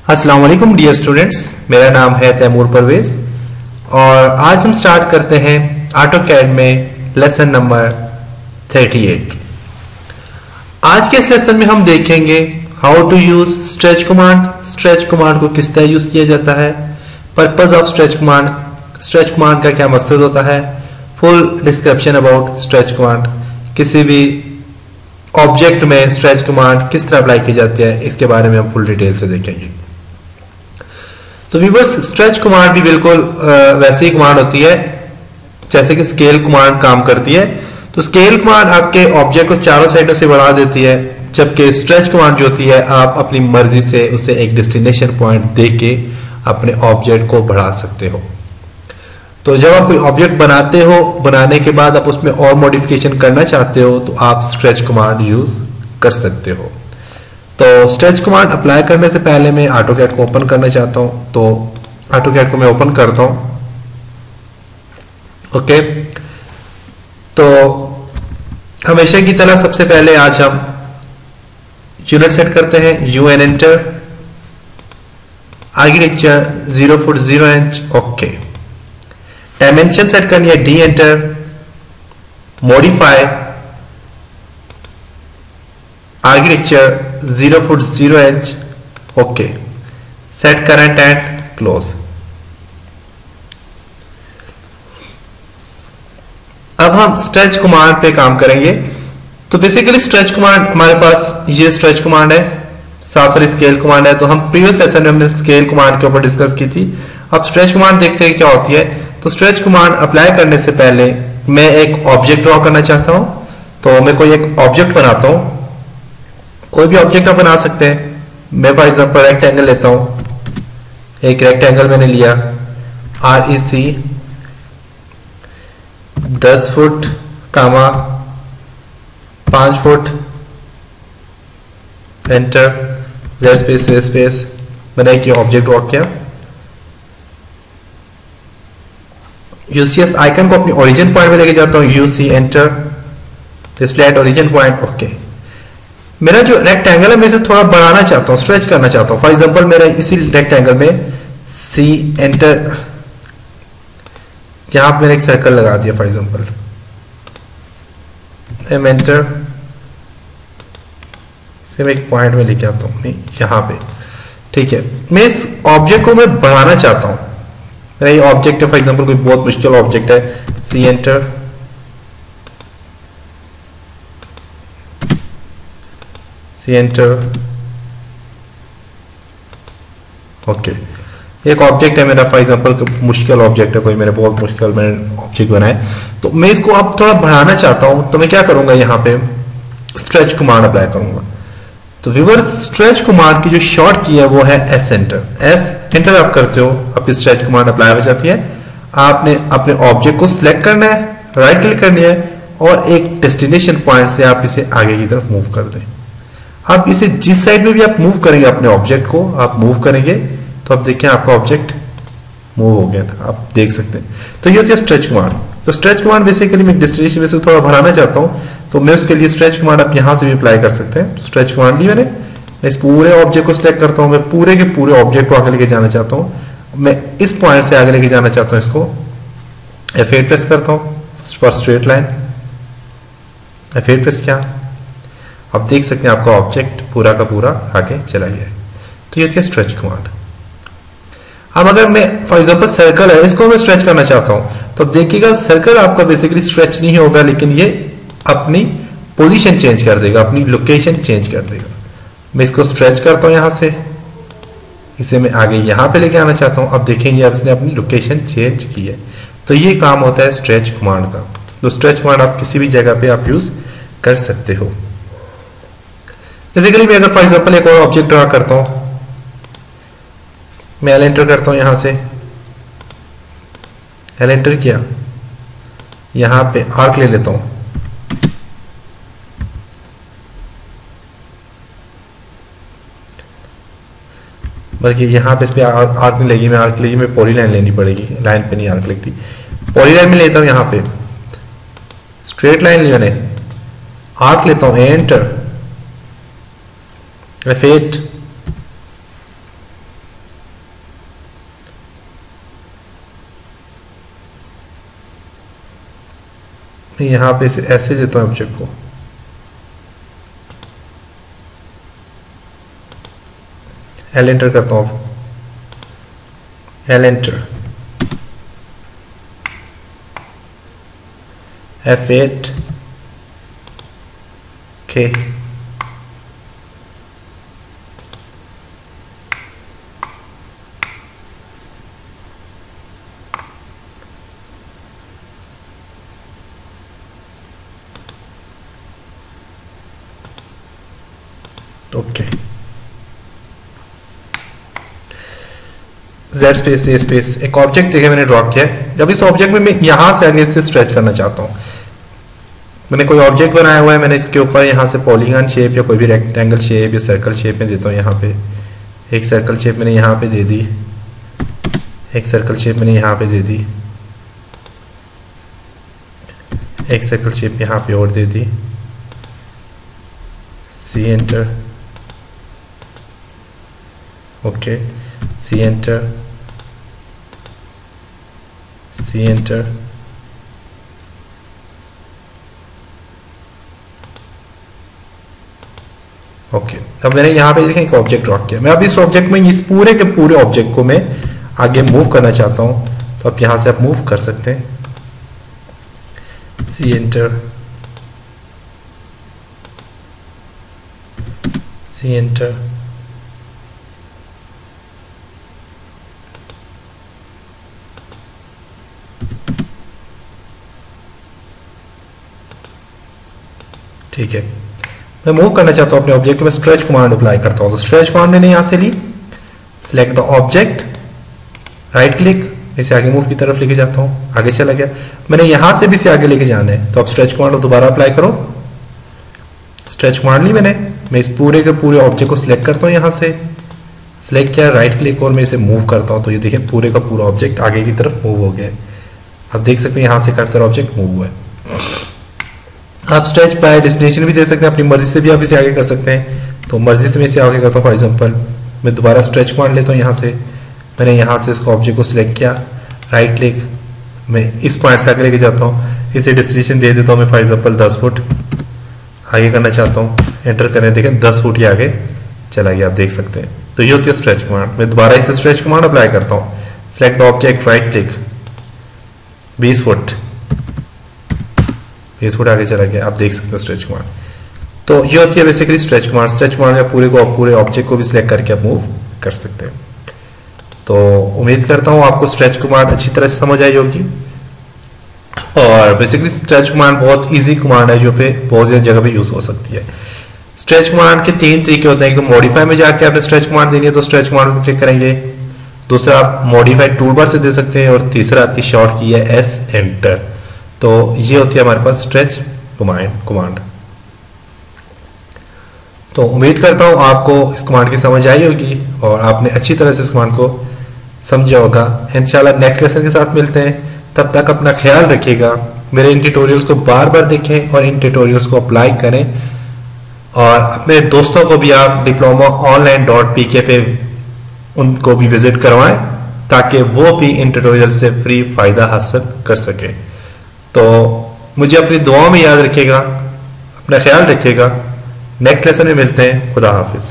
अस्सलाम वालेकुम dear students, मेरा नाम है तैमूर परवेज और आज हम स्टार्ट करते हैं ऑटोकैड में लेसन नंबर 38। आज के इस लेसन में हम देखेंगे how to use stretch command. Stretch command को किस तरह यूज किया जाता है, purpose of stretch command, stretch command का क्या मकसद होता है, full description about stretch command, किसी भी ऑब्जेक्ट में स्ट्रेच कमांड किस तरह अप्लाई की जाती है, इसके बारे में हम फुल डिटेल से देखेंगे। तो व्यूअर्स, स्ट्रेच कमांड भी बिल्कुल वैसे ही कमांड होती है जैसे कि स्केल कमांड काम करती है। तो स्केल कमांड आपके ऑब्जेक्ट को चारों साइडों से बढ़ा देती है, जबकि स्ट्रेच कमांड जो होती है आप अपनी मर्जी से उसे एक डेस्टिनेशन पॉइंट दे के अपने ऑब्जेक्ट को बढ़ा सकते हो। तो जब आप कोई ऑब्जेक्ट बनाते हो, बनाने के बाद आप उसमें और मॉडिफिकेशन करना चाहते हो तो आप स्ट्रेच कमांड यूज कर सकते हो। तो स्ट्रेच कमांड अप्लाई करने से पहले मैं ऑटोकैड को ओपन करना चाहता हूं, तो ऑटोकैड को मैं ओपन करता हूं। ओके, तो हमेशा की तरह सबसे पहले आज हम यूनिट सेट करते हैं, UN enter, architecture 0 foot 0 inch. Okay, dimension set करनी है, D enter, modify, architecture 0 foot 0 inch. Okay, set current and close. अब हम स्ट्रेच कमांड पे काम करेंगे। तो बेसिकली स्ट्रेच कमांड हमारे पास ये स्ट्रेच कमांड है, साथ वाली स्केल कमांड है। तो हम प्रीवियस लेसन में हमने स्केल कमांड के ऊपर डिस्कस की थी। अब स्ट्रेच कमांड देखते हैं क्या होती है। तो स्ट्रेच कमांड अप्लाई करने से पहले मैं एक ऑब्जेक्ट ड्रॉ करना चाहता हूं। तो मैं कोई एक ऑब्जेक्ट बनाता हूं, कोई भी ऑब्जेक्ट आप बना सकते हैं। मैं फॉर एग्जांपल रेक्टेंगल लेता हूं, एक रेक्टेंगल मैंने लिया, REC 10 फुट कामा 5 foot, enter, Z space Z space, मैंने एक ऑब्जेक्ट ड्रॉ किया। UCS आइकन को अपनी ओरिजिन पॉइंट में लेके जाता हूं, UC enter, display at origin point. Okay, मेरा जो रेक्टेंगल है मैं इसे थोड़ा बढ़ाना चाहता हूं, स्ट्रेच करना चाहता हूं। फॉर एग्जांपल मेरा इसी रेक्टेंगल में C एंटर, यहां पर मैंने एक सर्कल लगा दिया फॉर एग्जांपल, M एंटर, से मैं एक पॉइंट में लेके आता हूं यहां पे। ठीक है, मैं इस ऑब्जेक्ट को मैं बढ़ाना चाहता हूं। मेरा ये ऑब्जेक्ट है, फॉर एग्जांपल कोई बहुत मुश्किल ऑब्जेक्ट है, C enter, C enter. Okay, एक ऑब्जेक्ट है मेरा, फॉर एग्जांपल मुश्किल ऑब्जेक्ट है कोई, मैंने बहुत मुश्किल मैंने ऑब्जेक्ट बनाया। तो मैं इसको अब थोड़ा बढ़ाना चाहता हूं, तो मैं क्या करूंगा, यहां पे स्ट्रेच कमांड अप्लाई करूंगा। तो व्यूअर्स, स्ट्रेच कमांड की जो शॉर्ट की है वो है S एंटर। S एंटर आप करते हो, आपकी स्ट्रेच कमांड अप्लाई हो जाती है। आपने अपने ऑब्जेक्ट को सिलेक्ट करना है, राइट क्लिक करनी है और एक डेस्टिनेशन पॉइंट से आप इसे आगे की तरफ मूव कर दें। आप इसे जिस साइड में भी आप मूव करेंगे अपने ऑब्जेक्ट को, आप मूव करेंगे तो आप देखिए आपका ऑब्जेक्ट मूव हो गया, आप देख सकते हैं। तो ये होती है स्ट्रेच कमांड। तो स्ट्रेच कमांड बेसिकली मैं डेस्टिनेशन में से थोड़ा बढ़ाना चाहता हूं, तो मैं उसके लिए स्ट्रेच कमांड आप यहां से भी अप्लाई कर सकते हैं। स्ट्रेच कमांड ली मैंने, इस पूरे ऑब्जेक्ट को सिलेक्ट करता हूं, मैं पूरे के पूरे ऑब्जेक्ट को आगे लेके जाना चाहता हूं। मैं इस पॉइंट से आगे लेके जाना चाहता हूं, इसको F8 प्रेस करता हूं for straight line, F8 press किया। आप देख सकते हैं आपका ऑब्जेक्ट पूरा का पूरा आगे चला गया है। तो ये थी स्ट्रेच कमांड। अब अगर मैं फॉर एग्जांपल सर्कल है, इसको मैं स्ट्रेच करना चाहता हूं, तो देखिएगा सर्कल आपका बेसिकली स्ट्रेच नहीं होगा, लेकिन ये अपनी पोजीशन चेंज कर देगा, अपनी लोकेशन चेंज कर देगा। मैं इसको स्ट्रेच करता हूं यहां से, इसे मैं आगे यहां पे लेके आना चाहता हूं। अब देखेंगे अब इसने अपनी लोकेशन चेंज की है। तो ये काम होता है स्ट्रेच कमांड का। तो स्ट्रेच कमांड आप किसी भी जगह पे आप यूज कर सकते हो। बेसिकली मैं अगर फॉर एग्जांपल एक और ऑब्जेक्ट ड्रॉ करता हूं, मैं L एंटर करता हूं, यहां से L एंटर किया, यहां पे आर्क ले लेता हूं, बल्कि यहां पे इस पे आर्क नहीं लगी, मैं आर्क लगी, मैं पॉलीलाइन लेनी पड़ेगी, लाइन पे नहीं आर्क लगती। पॉलीलाइन में लेता हूं, यहां पे स्ट्रेट लाइन ली मैंने, आर्क लेता हूं, एंटर, F8, मैं यहाँ पे इसे ऐसे देता हूँ ऑब्जेक्ट को, एल एंटर करता हूँ, L enter, F8 K, okay, Z space A space, एक ऑब्जेक्ट देखिए मैंने ड्रॉ किया है। जब इस ऑब्जेक्ट में मैं यहां से आगे से स्ट्रेच करना चाहता हूं, मैंने कोई ऑब्जेक्ट बनाया हुआ है, मैंने इसके ऊपर यहाँ से पॉलीगन शेप या कोई भी रेक्टेंगल शेप या सर्कल शेप में देता हूँ। यहाँ पे एक सर्कल शेप मैंने यहाँ पे दे दी, एक सर्कल शेप मैंने यहाँ पे दे दी, एक सर्कल शेप यहाँ पे और दे दी, C enter, okay, C enter, C enter, okay. अब मैंने यहाँ पे देखें एक ऑब्जेक्ट ड्रॉ किया। मैं अब इस ऑब्जेक्ट में इस पूरे के पूरे ऑब्जेक्ट को मैं आगे मूव करना चाहता हूँ, तो आप यहाँ से आप मूव कर सकते हैं, सी एंटर, सी एंटर, ठीक है। मैं मूव करना चाहता हूं अपने ऑब्जेक्ट में, स्ट्रेच कमांड अप्लाई करता हूं, तो स्ट्रेच कमांड मैंने यहां से ली, select the object, right click, इसे आगे मूव की तरफ लेके जाता हूं, आगे चला गया। मैंने यहां से भी इसे आगे लेके जाना है, तो अब स्ट्रेच कमांड दोबारा अप्लाई करो, स्ट्रेच कमांड ली मैंने, मैं इस पूरे के पूरे ऑब्जेक्ट को सिलेक्ट करता हूं, यहां से सिलेक्ट किया, राइट क्लिक और मैं इसे मूव करता हूं, तो ये देखिए पूरे का पूरा ऑब्जेक्ट आगे की तरफ मूव हो गया है। आप देख सकते हैं यहां से कर्सर ऑब्जेक्ट मूव हुआ है। आप स्ट्रेच बाय डेस्टिनेशन भी दे सकते हैं, अपनी मर्जी से भी आप इसे आगे कर सकते हैं, तो मर्जी से मैं इसे आगे करता हूँ। फॉर एग्जांपल मैं दोबारा स्ट्रेच कमांड लेता हूँ, यहाँ से मैंने यहाँ से इसको ऑब्जेक्ट को सिलेक्ट किया, राइट क्लिक, मैं इस पॉइंट से आगे लेके जाता हूँ, इसे डेस्टिनेशन दे देता हूँ मैं, फॉर एग्जांपल 10 फुट आगे करना चाहता हूँ, एंटर करें, देखें 10 फुट ही आगे चला गया, आप देख सकते हैं। तो ये होती है स्ट्रेच कमांड। मैं दोबारा इसे स्ट्रेच कमांड अप्लाई करता हूँ, select the object, right click, 20 foot, 20 foot आगे चला गया, आप देख सकते हैं स्ट्रेच कमांड। तो ये होती है basically stretch command. Stretch command में पूरे ऑब्जेक्ट को भी सिलेक्ट करके आप मूव कर सकते हैं। तो उम्मीद करता हूं आपको स्ट्रेच कमांड अच्छी तरह से समझ आई होगी, और बेसिकली स्ट्रेच कमांड बहुत इजी कमांड है जो पे बहुत ज्यादा जगह पे यूज हो सकती है। स्ट्रेच कमांड के 3 तरीके होते हैं, एक तो मॉडिफाई में जाके आपने स्ट्रेच कमांड देनी है तो स्ट्रेच कमांड पर क्लिक करेंगे, दूसरा आप मॉडिफाई टूलबार से दे सकते हैं, और तीसरा आपकी शॉर्ट की है एस एंटर। तो ये होती है हमारे पास स्ट्रेच कमांड। तो उम्मीद करता हूं आपको इस कमांड की समझ आई होगी और आपने अच्छी तरह से इस कमांड को समझा होगा। इंशाल्लाह नेक्स्ट लेसन के साथ मिलते हैं, तब तक अपना ख्याल रखिएगा। मेरे इन ट्यूटोरियल्स को बार बार देखें और इन ट्यूटोरियल्स को अप्लाई करें, और अपने दोस्तों को भी आप diploma-online.pk पे उनको भी विजिट करवाएं, ताकि वो भी इन ट्यूटोरियल से फ्री फायदा हासिल कर सके। तो मुझे अपनी दुआओं में याद रखिएगा, अपना ख्याल रखिएगा। नेक्स्ट लेसन में मिलते हैं। खुदा हाफिज।